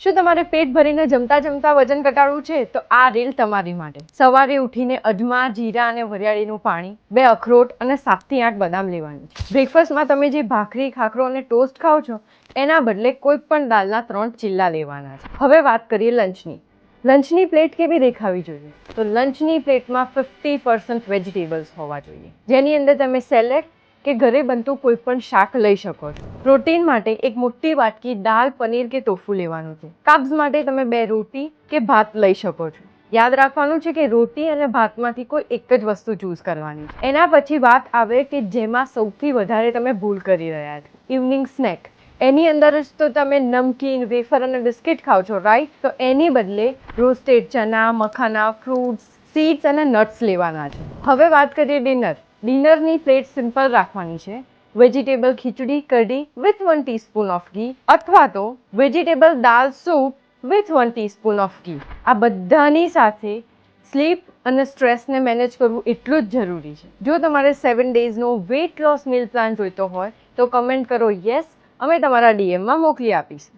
શું તમારે પેટ ભરીને જમતા જમતા વજન ઘટાડવું છે તો આ રીલ તમારી માટે. સવારે ઉઠીને અજમા, જીરા અને વરિયાળીનું પાણી, 2 અખરોટ અને 7 થી 8 બદામ લેવાનું છે. બ્રેકફાસ્ટમાં તમે જે ભાખરી, ખાખરો અને ટોસ્ટ ખાઓ છો એના બદલે કોઈ પણ દાળના 3 ચીલા લેવાના છે. હવે વાત કરીએ લંચની. લંચની પ્લેટ કેવી દેખાવી જોઈએ? તો લંચની પ્લેટમાં 50% વેજીટેબલ્સ હોવા જોઈએ, જેની અંદર તમે સેલેડ કે ઘરે બનતું કોઈ પણ શાક લઈ શકો છો. પ્રોટીન માટે એક મોટી વાટકી દાળ, પનીર કે ટોફુ લેવાનું છે. કાર્બ્સ માટે તમે 2 રોટી કે ભાત લઈ શકો છો. યાદ રાખવાનું છે કે રોટી અને ભાતમાંથી કોઈ એક જ વસ્તુ ચૂઝ કરવાની છે. એના પછી વાત આવે કે જેમાં સૌથી વધારે તમે ભૂલ કરી રહ્યા છો, ઇવનિંગ સ્નેક. એની અંદર જ તો તમે નમકીન, વેફર અને બિસ્કિટ ખાઓ છો, રાઈટ? તો એની બદલે રોસ્ટેડ ચના, મખાના, ફ્રૂટ્સ, સીડ્સ અને નટ્સ લેવાના છે. હવે વાત કરીએ ડિનર. ડિનરની પ્લેટ સિમ્પલ રાખવાની છે. Vegetable khichdi kadhi with 1 teaspoon of ઘી, અથવા તો vegetable dal soup with 1 teaspoon of ઘી. આ બધાની સાથે સ્લીપ અને સ્ટ્રેસને મેનેજ કરવું એટલું જ જરૂરી છે. જો તમારે 7 ડેઝનો વેઇટ લોસ મીલ પ્લાન જોઈતો હોય તો કમેન્ટ કરો યસ, અમે તમારા ડીએમમાં મોકલી આપીશું.